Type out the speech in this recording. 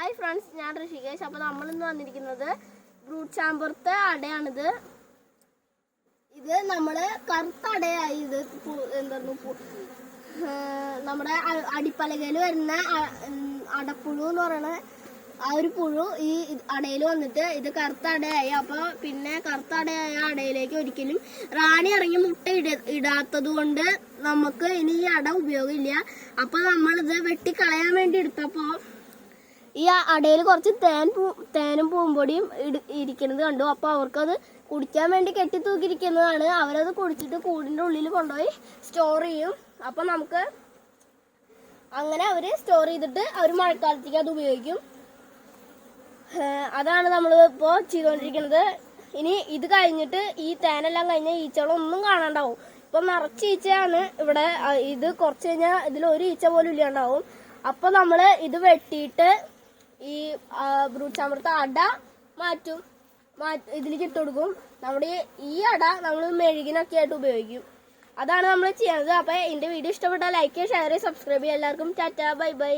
Hi friends, ഞാൻ ഋഷികേഷ്. അപ്പോൾ നമ്മളിന്ന് വന്നിരിക്കുന്നത് ബ്രൂട്ട് ചാമ്പർത്തെ അടയാണിത്. ഇത് നമ്മൾ കറുത്ത അടയായി. ഇത് എന്തായിരുന്നു നമ്മുടെ അടിപ്പലകയിൽ വരുന്ന അടപ്പുഴു എന്ന് പറയുന്ന ആ ഒരു പുഴു ഈ അടയിൽ വന്നിട്ട് ഇത് കറുത്ത അടയായി. അപ്പോൾ പിന്നെ കറുത്ത അടയായ അടയിലേക്ക് ഒരിക്കലും റാണി ഇറങ്ങി മുട്ട ഇടാത്തത് കൊണ്ട് നമുക്ക് ഇനി ഈ അട ഉപയോഗമില്ല. അപ്പോൾ നമ്മളിത് വെട്ടിക്കളയാൻ വേണ്ടി എടുത്തപ്പോൾ ഈ അടയിൽ കുറച്ച് തേനും പൂമ്പൊടിയും ഇരിക്കുന്നത് കണ്ടു. അപ്പോൾ അവർക്കത് കുടിക്കാൻ വേണ്ടി കെട്ടി തൂക്കിയിരിക്കുന്നതാണ്. അവരത് കുടിച്ചിട്ട് കൂടിൻ്റെ ഉള്ളിൽ കൊണ്ടുപോയി സ്റ്റോർ ചെയ്യും. അപ്പോൾ നമുക്ക് അങ്ങനെ അവർ സ്റ്റോർ ചെയ്തിട്ട് അവർ മഴക്കാലത്തേക്ക് അത് ഉപയോഗിക്കും. അതാണ് നമ്മൾ ഇപ്പോൾ ചെയ്തുകൊണ്ടിരിക്കുന്നത്. ഇനി ഇത് കഴിഞ്ഞിട്ട് ഈ തേനെല്ലാം കഴിഞ്ഞ ഈച്ചകളൊന്നും കാണാണ്ടാവും. ഇപ്പം നിറച്ച് ഈച്ചയാണ് ഇവിടെ. ഇത് കുറച്ച് കഴിഞ്ഞാൽ ഇതിലൊരു ഈച്ച പോലും ഇല്ലാണ്ടാവും. അപ്പോൾ നമ്മൾ ഇത് വെട്ടിയിട്ട് ഈ ബ്രൂട്ട് ചാമ്പർത്തെ അട ഇതിലേക്ക് ഇട്ട് കൊടുക്കും. നമ്മുടെ ഈ അട നമ്മൾ മെഴുകിനൊക്കെ ആയിട്ട് ഉപയോഗിക്കും. അതാണ് നമ്മൾ ചെയ്യുന്നത്. അപ്പോൾ എൻ്റെ വീഡിയോ ഇഷ്ടപ്പെട്ടാൽ ലൈക്ക് ചെയ്യുക, ഷെയർ ചെയ്യുക, സബ്സ്ക്രൈബ് ചെയ്യുക. എല്ലാവർക്കും ടാറ്റാ, ബൈ ബൈ.